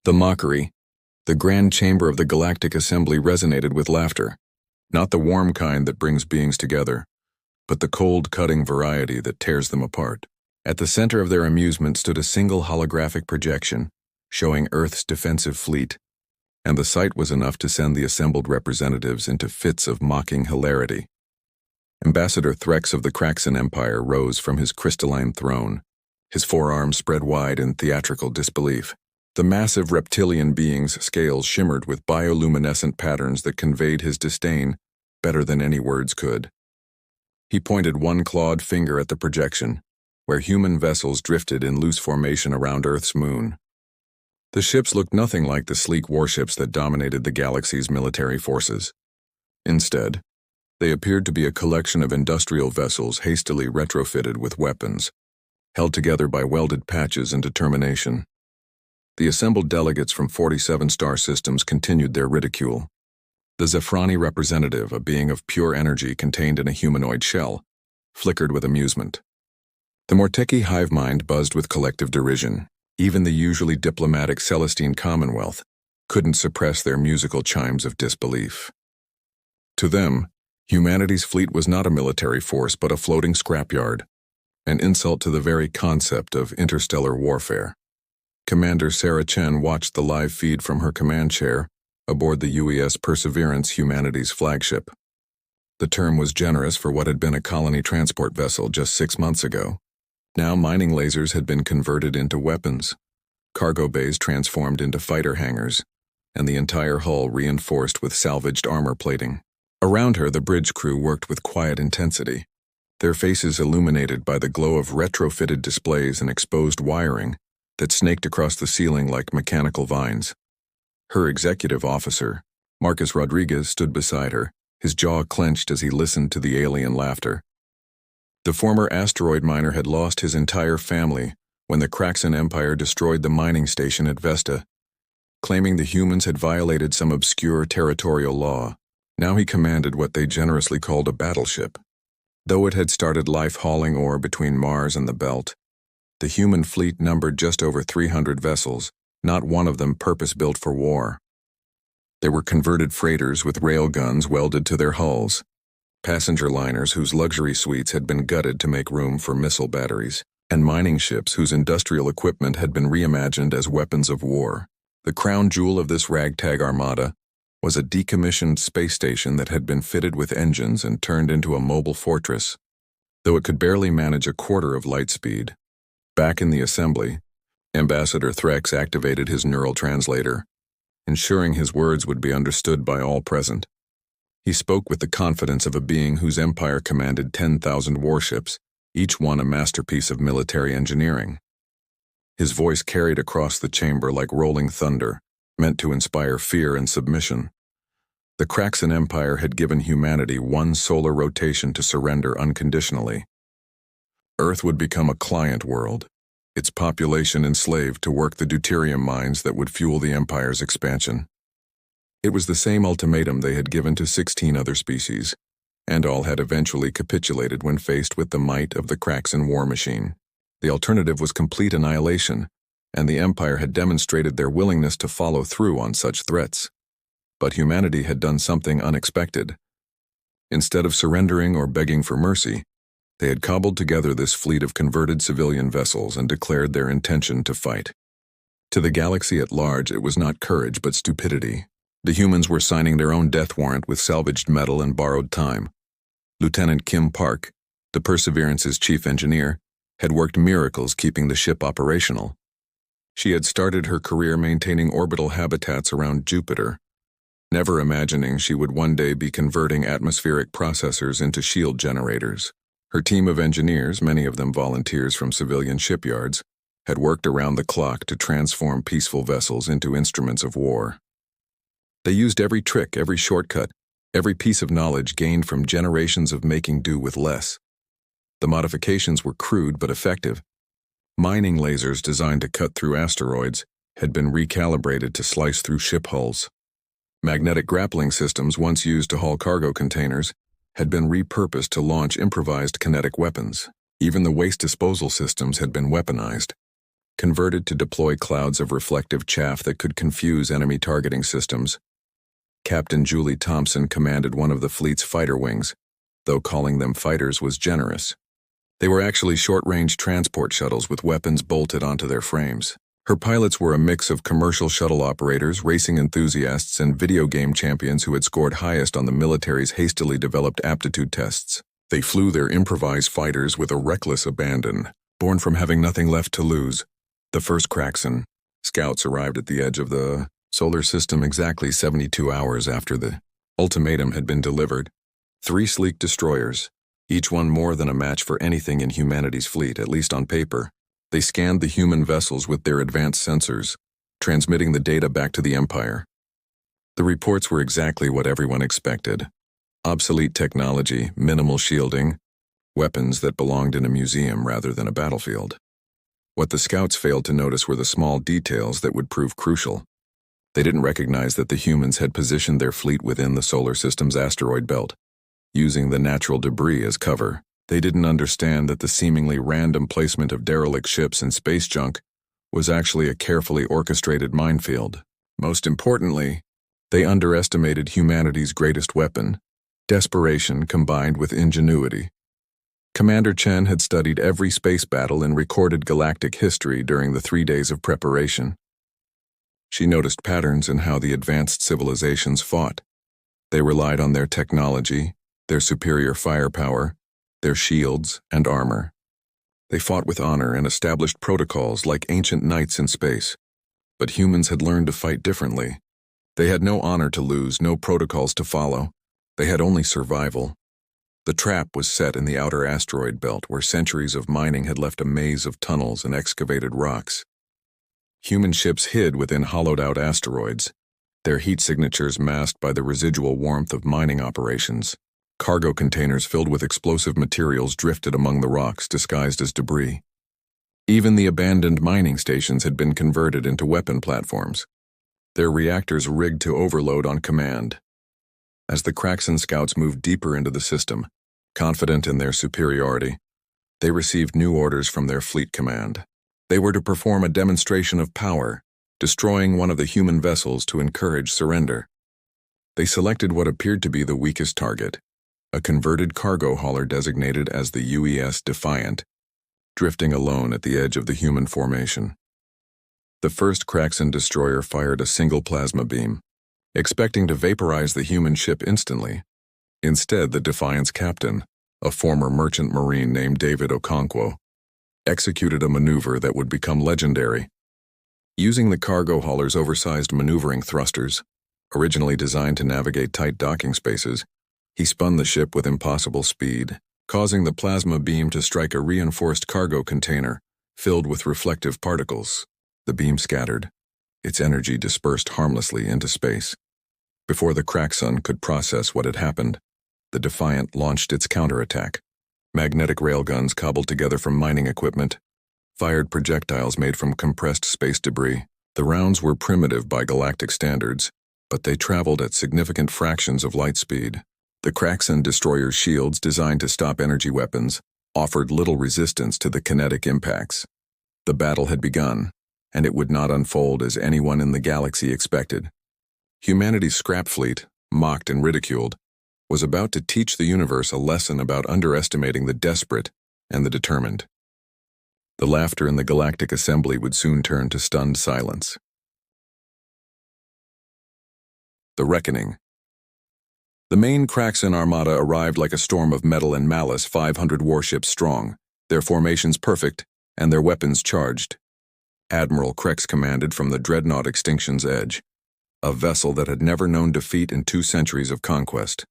The mockery, the grand chamber of the galactic assembly resonated with laughter, not the warm kind that brings beings together, but the cold, cutting variety that tears them apart. At the center of their amusement stood a single holographic projection, showing Earth's defensive fleet, and the sight was enough to send the assembled representatives into fits of mocking hilarity. Ambassador Threx of the Kraxan Empire rose from his crystalline throne, his forearms spread wide in theatrical disbelief. The massive reptilian being's scales shimmered with bioluminescent patterns that conveyed his disdain better than any words could. He pointed one clawed finger at the projection, where human vessels drifted in loose formation around Earth's moon. The ships looked nothing like the sleek warships that dominated the galaxy's military forces. Instead, they appeared to be a collection of industrial vessels hastily retrofitted with weapons, held together by welded patches and determination. The assembled delegates from 47 star systems continued their ridicule. The Zephrani representative, a being of pure energy contained in a humanoid shell, flickered with amusement. The Morteki hive mind buzzed with collective derision. Even the usually diplomatic Celestine Commonwealth couldn't suppress their musical chimes of disbelief. To them, humanity's fleet was not a military force but a floating scrapyard, an insult to the very concept of interstellar warfare. Commander Sarah Chen watched the live feed from her command chair aboard the UES Perseverance, humanity's flagship. The term was generous for what had been a colony transport vessel just 6 months ago. Now mining lasers had been converted into weapons, cargo bays transformed into fighter hangars, and the entire hull reinforced with salvaged armor plating. Around her, the bridge crew worked with quiet intensity, their faces illuminated by the glow of retrofitted displays and exposed wiring that snaked across the ceiling like mechanical vines. Her executive officer, Marcus Rodriguez, stood beside her, his jaw clenched as he listened to the alien laughter. The former asteroid miner had lost his entire family when the Kraxan Empire destroyed the mining station at Vesta, claiming the humans had violated some obscure territorial law. Now he commanded what they generously called a battleship. Though it had started life hauling ore between Mars and the Belt, the human fleet numbered just over 300 vessels, not one of them purpose-built for war. They were converted freighters with railguns welded to their hulls, passenger liners whose luxury suites had been gutted to make room for missile batteries, and mining ships whose industrial equipment had been reimagined as weapons of war. The crown jewel of this ragtag armada was a decommissioned space station that had been fitted with engines and turned into a mobile fortress, though it could barely manage a quarter of light speed. Back in the assembly, Ambassador Threx activated his neural translator, ensuring his words would be understood by all present. He spoke with the confidence of a being whose empire commanded 10,000 warships, each one a masterpiece of military engineering. His voice carried across the chamber like rolling thunder, meant to inspire fear and submission. The Kraxan Empire had given humanity one solar rotation to surrender unconditionally. Earth would become a client world, its population enslaved to work the deuterium mines that would fuel the Empire's expansion. It was the same ultimatum they had given to 16 other species, and all had eventually capitulated when faced with the might of the Kraxan war machine. The alternative was complete annihilation, and the Empire had demonstrated their willingness to follow through on such threats. But humanity had done something unexpected. Instead of surrendering or begging for mercy, they had cobbled together this fleet of converted civilian vessels and declared their intention to fight. To the galaxy at large, it was not courage but stupidity. The humans were signing their own death warrant with salvaged metal and borrowed time. Lieutenant Kim Park, the Perseverance's chief engineer, had worked miracles keeping the ship operational. She had started her career maintaining orbital habitats around Jupiter, never imagining she would one day be converting atmospheric processors into shield generators. Her team of engineers, many of them volunteers from civilian shipyards, had worked around the clock to transform peaceful vessels into instruments of war. They used every trick, every shortcut, every piece of knowledge gained from generations of making do with less. The modifications were crude but effective. Mining lasers designed to cut through asteroids had been recalibrated to slice through ship hulls. Magnetic grappling systems, once used to haul cargo containers, had been repurposed to launch improvised kinetic weapons. Even the waste disposal systems had been weaponized. converted to deploy clouds of reflective chaff that could confuse enemy targeting systems. Captain Julie Thompson commanded one of the fleet's fighter wings, though calling them fighters was generous. They were actually short-range transport shuttles with weapons bolted onto their frames. Her pilots were a mix of commercial shuttle operators, racing enthusiasts, and video game champions who had scored highest on the military's hastily developed aptitude tests. They flew their improvised fighters with a reckless abandon, born from having nothing left to lose. The first Kraxan scouts arrived at the edge of the solar system exactly 72 hours after the ultimatum had been delivered. 3 sleek destroyers, each one more than a match for anything in humanity's fleet, at least on paper. They scanned the human vessels with their advanced sensors, transmitting the data back to the Empire. The reports were exactly what everyone expected. Obsolete technology, minimal shielding, weapons that belonged in a museum rather than a battlefield. What the scouts failed to notice were the small details that would prove crucial. They didn't recognize that the humans had positioned their fleet within the solar system's asteroid belt, using the natural debris as cover. They didn't understand that the seemingly random placement of derelict ships and space junk was actually a carefully orchestrated minefield. Most importantly, they underestimated humanity's greatest weapon, desperation combined with ingenuity. Commander Chen had studied every space battle in recorded galactic history during the 3 days of preparation. She noticed patterns in how the advanced civilizations fought. They relied on their technology, their superior firepower, their shields and armor. They fought with honor and established protocols like ancient knights in space. But humans had learned to fight differently. They had no honor to lose, no protocols to follow. They had only survival. The trap was set in the outer asteroid belt, where centuries of mining had left a maze of tunnels and excavated rocks. Human ships hid within hollowed-out asteroids, their heat signatures masked by the residual warmth of mining operations. Cargo containers filled with explosive materials drifted among the rocks, disguised as debris. Even the abandoned mining stations had been converted into weapon platforms, their reactors rigged to overload on command. As the Kraxan scouts moved deeper into the system, confident in their superiority, they received new orders from their fleet command. They were to perform a demonstration of power, destroying one of the human vessels to encourage surrender. They selected what appeared to be the weakest target, a converted cargo hauler designated as the UES Defiant, drifting alone at the edge of the human formation. The first Kraxan destroyer fired a single plasma beam, expecting to vaporize the human ship instantly. Instead, the Defiant's captain, a former merchant marine named David Okonkwo, executed a maneuver that would become legendary. Using the cargo hauler's oversized maneuvering thrusters, originally designed to navigate tight docking spaces, he spun the ship with impossible speed, causing the plasma beam to strike a reinforced cargo container filled with reflective particles. The beam scattered, its energy dispersed harmlessly into space. Before the Kraxan could process what had happened, the Defiant launched its counterattack. Magnetic railguns cobbled together from mining equipment fired projectiles made from compressed space debris. The rounds were primitive by galactic standards, but they traveled at significant fractions of light speed. The Kraxan destroyer's shields, designed to stop energy weapons, offered little resistance to the kinetic impacts. The battle had begun, and it would not unfold as anyone in the galaxy expected. Humanity's scrap fleet, mocked and ridiculed, was about to teach the universe a lesson about underestimating the desperate and the determined. The laughter in the galactic assembly would soon turn to stunned silence. The Reckoning. The main Kraxan armada arrived like a storm of metal and malice, 500 warships strong, their formations perfect, and their weapons charged. Admiral Krex commanded from the dreadnought Extinction's Edge, a vessel that had never known defeat in 2 centuries of conquest.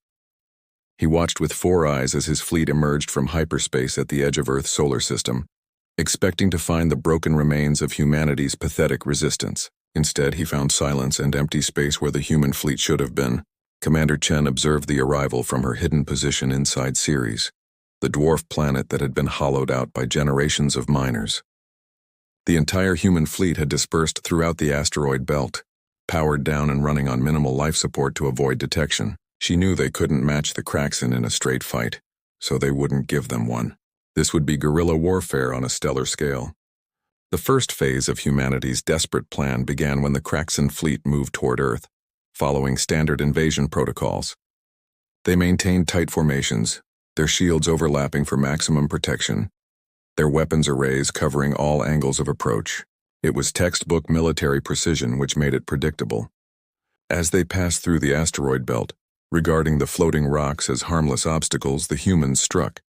He watched with 4 eyes as his fleet emerged from hyperspace at the edge of Earth's solar system, expecting to find the broken remains of humanity's pathetic resistance. Instead, he found silence and empty space where the human fleet should have been. Commander Chen observed the arrival from her hidden position inside Ceres, the dwarf planet that had been hollowed out by generations of miners. The entire human fleet had dispersed throughout the asteroid belt, powered down and running on minimal life support to avoid detection. She knew they couldn't match the Kraxan in a straight fight, so they wouldn't give them one. This would be guerrilla warfare on a stellar scale. The first phase of humanity's desperate plan began when the Kraxan fleet moved toward Earth, following standard invasion protocols. They maintained tight formations, their shields overlapping for maximum protection, their weapons arrays covering all angles of approach. It was textbook military precision which made it predictable. As they passed through the asteroid belt, regarding the floating rocks as harmless obstacles, the humans struck.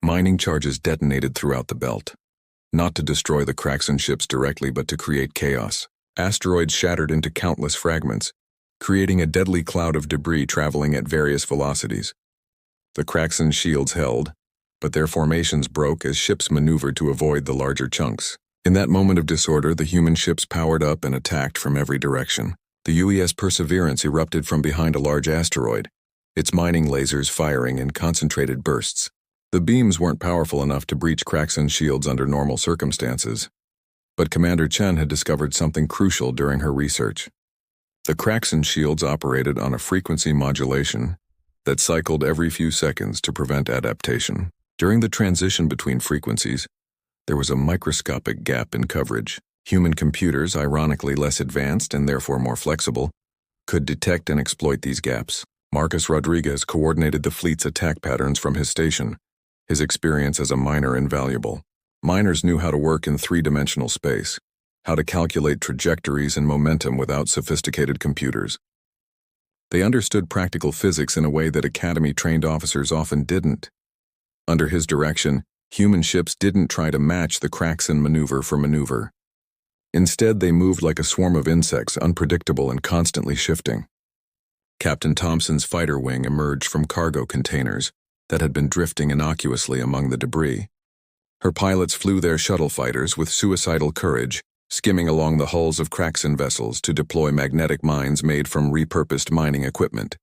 Mining charges detonated throughout the belt, not to destroy the Kraxan ships directly but to create chaos. Asteroids shattered into countless fragments, creating a deadly cloud of debris traveling at various velocities. The Kraxan shields held, but their formations broke as ships maneuvered to avoid the larger chunks. In that moment of disorder, the human ships powered up and attacked from every direction. The UES Perseverance erupted from behind a large asteroid, its mining lasers firing in concentrated bursts. The beams weren't powerful enough to breach Kraxan shields under normal circumstances, but Commander Chen had discovered something crucial during her research. The Kraxan shields operated on a frequency modulation that cycled every few seconds to prevent adaptation. During the transition between frequencies, there was a microscopic gap in coverage. Human computers, ironically less advanced and therefore more flexible, could detect and exploit these gaps. Marcus Rodriguez coordinated the fleet's attack patterns from his station, his experience as a miner invaluable. Miners knew how to work in three-dimensional space, how to calculate trajectories and momentum without sophisticated computers. They understood practical physics in a way that academy-trained officers often didn't. Under his direction, human ships didn't try to match the Kraxan maneuver for maneuver. Instead, they moved like a swarm of insects, unpredictable and constantly shifting. Captain Thompson's fighter wing emerged from cargo containers that had been drifting innocuously among the debris. Her pilots flew their shuttle fighters with suicidal courage, skimming along the hulls of Kraxan vessels to deploy magnetic mines made from repurposed mining equipment.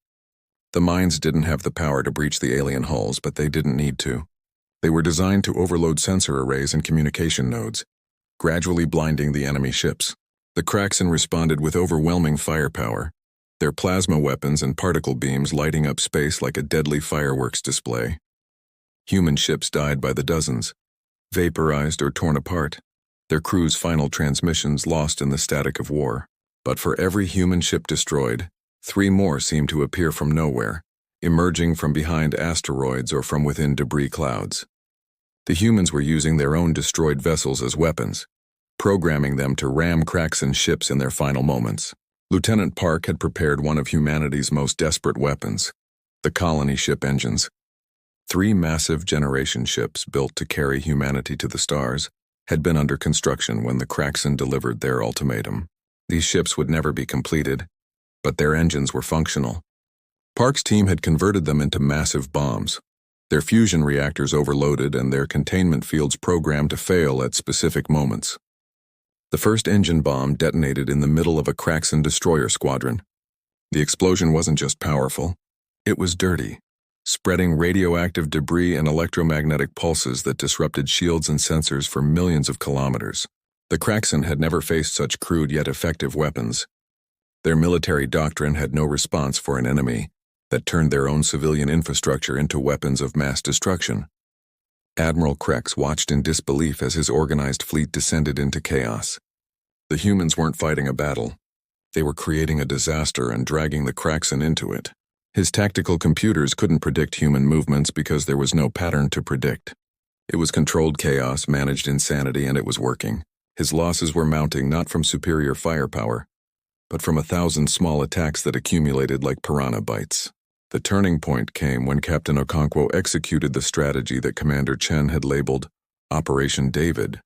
The mines didn't have the power to breach the alien hulls, but they didn't need to. They were designed to overload sensor arrays and communication nodes, gradually blinding the enemy ships. The Kraxan responded with overwhelming firepower, their plasma weapons and particle beams lighting up space like a deadly fireworks display. Human ships died by the dozens, vaporized or torn apart, their crews' final transmissions lost in the static of war. But for every human ship destroyed, 3 more seemed to appear from nowhere, emerging from behind asteroids or from within debris clouds. The humans were using their own destroyed vessels as weapons, programming them to ram Kraxan ships in their final moments. Lieutenant Park had prepared one of humanity's most desperate weapons, the colony ship engines. 3 massive generation ships built to carry humanity to the stars had been under construction when the Kraxan delivered their ultimatum. These ships would never be completed, but their engines were functional. Park's team had converted them into massive bombs, their fusion reactors overloaded and their containment fields programmed to fail at specific moments. The first engine bomb detonated in the middle of a Kraxan destroyer squadron. The explosion wasn't just powerful, it was dirty, spreading radioactive debris and electromagnetic pulses that disrupted shields and sensors for millions of kilometers. The Kraxan had never faced such crude yet effective weapons. Their military doctrine had no response for an enemy that turned their own civilian infrastructure into weapons of mass destruction. Admiral Krex watched in disbelief as his organized fleet descended into chaos. The humans weren't fighting a battle. They were creating a disaster and dragging the Kraxan into it. His tactical computers couldn't predict human movements because there was no pattern to predict. It was controlled chaos, managed insanity, and it was working. His losses were mounting not from superior firepower, but from 1,000 small attacks that accumulated like piranha bites. The turning point came when Captain Okonkwo executed the strategy that Commander Chen had labeled Operation David.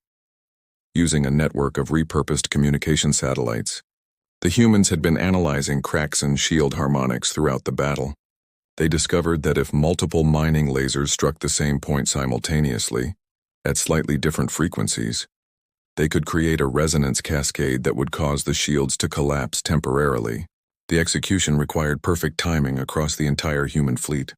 Using a network of repurposed communication satellites, the humans had been analyzing Kraxan shield harmonics throughout the battle. They discovered that if multiple mining lasers struck the same point simultaneously, at slightly different frequencies, they could create a resonance cascade that would cause the shields to collapse temporarily. The execution required perfect timing across the entire human fleet.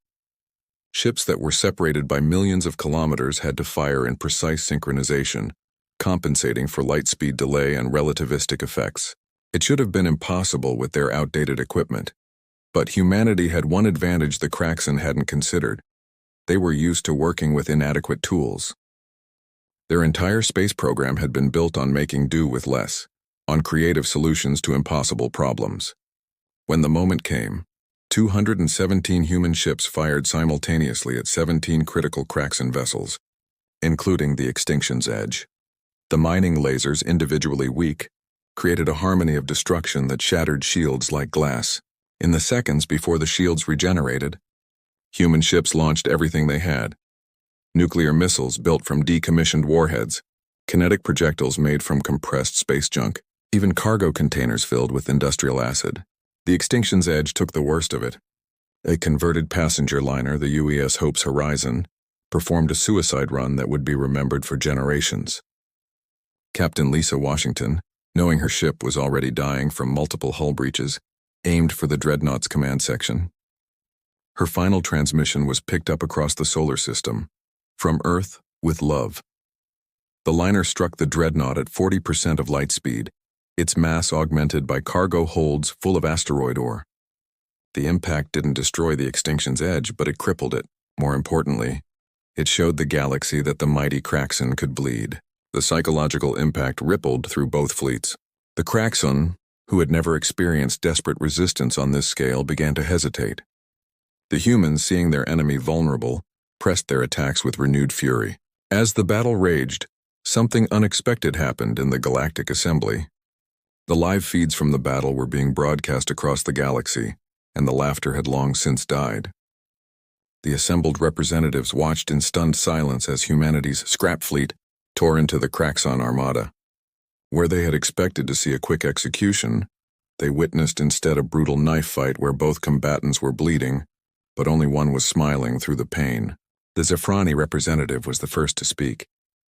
Ships that were separated by millions of kilometers had to fire in precise synchronization, compensating for light speed delay and relativistic effects. It should have been impossible with their outdated equipment. But humanity had one advantage the Kraxan hadn't considered. They were used to working with inadequate tools. Their entire space program had been built on making do with less, on creative solutions to impossible problems. When the moment came, 217 human ships fired simultaneously at 17 critical Kraxan vessels, including the Extinction's Edge. The mining lasers, individually weak, created a harmony of destruction that shattered shields like glass. In the seconds before the shields regenerated, human ships launched everything they had. Nuclear missiles built from decommissioned warheads, kinetic projectiles made from compressed space junk, even cargo containers filled with industrial acid. The Extinction's Edge took the worst of it. A converted passenger liner, the UES Hope's Horizon, performed a suicide run that would be remembered for generations. Captain Lisa Washington, knowing her ship was already dying from multiple hull breaches, aimed for the Dreadnought's command section. Her final transmission was picked up across the solar system, from Earth with love. The liner struck the Dreadnought at 40% of light speed, its mass augmented by cargo holds full of asteroid ore. The impact didn't destroy the Extinction's Edge, but it crippled it. More importantly, it showed the galaxy that the mighty Kraxan could bleed. The psychological impact rippled through both fleets. The Kraxan, who had never experienced desperate resistance on this scale, began to hesitate. The humans, seeing their enemy vulnerable, pressed their attacks with renewed fury. As the battle raged, something unexpected happened in the Galactic Assembly. The live feeds from the battle were being broadcast across the galaxy, and the laughter had long since died. The assembled representatives watched in stunned silence as humanity's scrap fleet tore into the Kraxan armada. Where they had expected to see a quick execution, they witnessed instead a brutal knife fight where both combatants were bleeding, but only one was smiling through the pain. The Zephrani representative was the first to speak,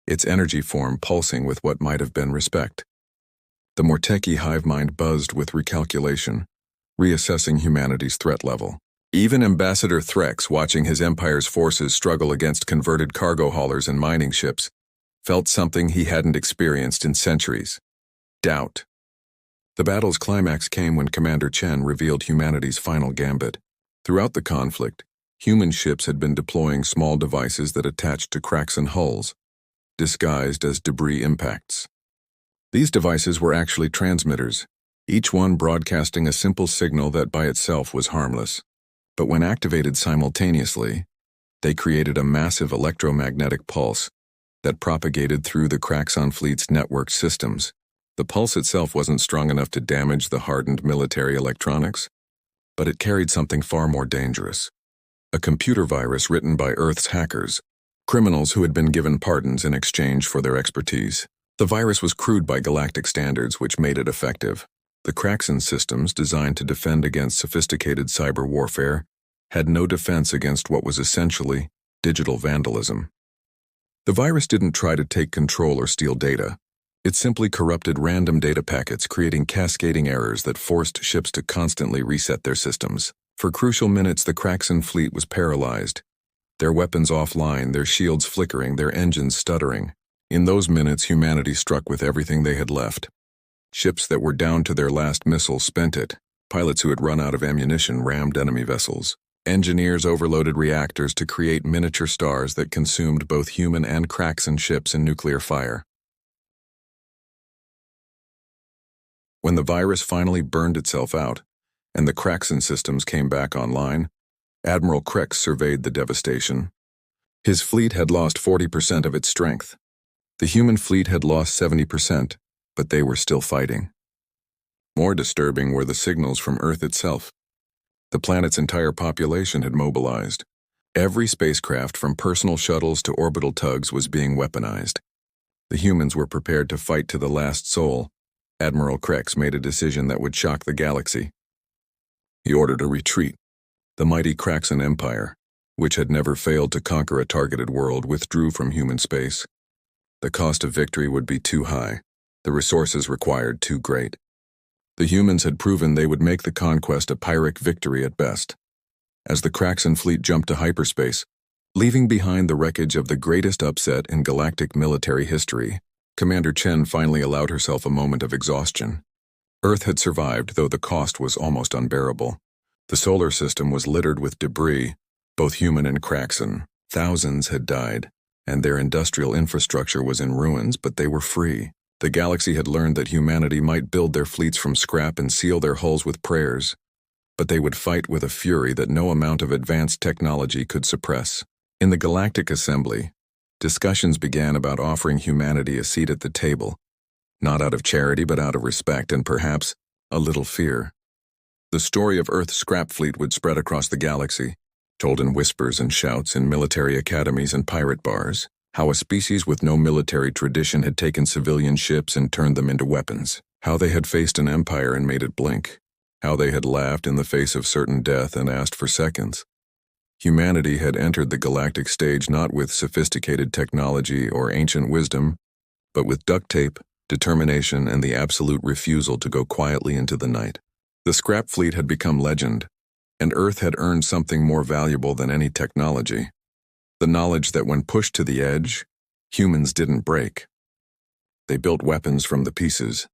its energy form pulsing with what might have been respect. The Morteki hive mind buzzed with recalculation, reassessing humanity's threat level. Even Ambassador Threx, watching his empire's forces struggle against converted cargo haulers and mining ships, felt something he hadn't experienced in centuries: doubt. The battle's climax came when Commander Chen revealed humanity's final gambit. Throughout the conflict, human ships had been deploying small devices that attached to Kraxan hulls, disguised as debris impacts. These devices were actually transmitters, each one broadcasting a simple signal that by itself was harmless. But when activated simultaneously, they created a massive electromagnetic pulse that propagated through the Kraxan fleet's networked systems. The pulse itself wasn't strong enough to damage the hardened military electronics, but it carried something far more dangerous: a computer virus written by Earth's hackers, criminals who had been given pardons in exchange for their expertise. The virus was crude by galactic standards, which made it effective. The Kraxan systems, designed to defend against sophisticated cyber warfare, had no defense against what was essentially digital vandalism. The virus didn't try to take control or steal data. It simply corrupted random data packets, creating cascading errors that forced ships to constantly reset their systems. For crucial minutes, the Kraxan fleet was paralyzed, their weapons offline, their shields flickering, their engines stuttering. In those minutes, humanity struck with everything they had left. Ships that were down to their last missile spent it. Pilots who had run out of ammunition rammed enemy vessels. Engineers overloaded reactors to create miniature stars that consumed both human and Kraxan ships in nuclear fire. When the virus finally burned itself out, and the Kraxan systems came back online, Admiral Krex surveyed the devastation. His fleet had lost 40% of its strength. The human fleet had lost 70%, but they were still fighting. More disturbing were the signals from Earth itself. The planet's entire population had mobilized. Every spacecraft, from personal shuttles to orbital tugs, was being weaponized. The humans were prepared to fight to the last soul. Admiral Krex made a decision that would shock the galaxy. He ordered a retreat. The mighty Kraxan Empire, which had never failed to conquer a targeted world, withdrew from human space. The cost of victory would be too high, the resources required too great. The humans had proven they would make the conquest a Pyrrhic victory at best. As the Kraxan fleet jumped to hyperspace, leaving behind the wreckage of the greatest upset in galactic military history, Commander Chen finally allowed herself a moment of exhaustion. Earth had survived, though the cost was almost unbearable. The solar system was littered with debris, both human and Kraxan. Thousands had died. and their industrial infrastructure was in ruins, but they were free. The galaxy had learned that humanity might build their fleets from scrap and seal their hulls with prayers, but they would fight with a fury that no amount of advanced technology could suppress. In the Galactic Assembly, discussions began about offering humanity a seat at the table, not out of charity but out of respect and perhaps a little fear. The story of Earth's scrap fleet would spread across the galaxy, told in whispers and shouts in military academies and pirate bars, how a species with no military tradition had taken civilian ships and turned them into weapons, how they had faced an empire and made it blink, how they had laughed in the face of certain death and asked for seconds. Humanity had entered the galactic stage not with sophisticated technology or ancient wisdom, but with duct tape, determination, and the absolute refusal to go quietly into the night. The scrap fleet had become legend, and Earth had earned something more valuable than any technology: the knowledge that when pushed to the edge, humans didn't break. They built weapons from the pieces,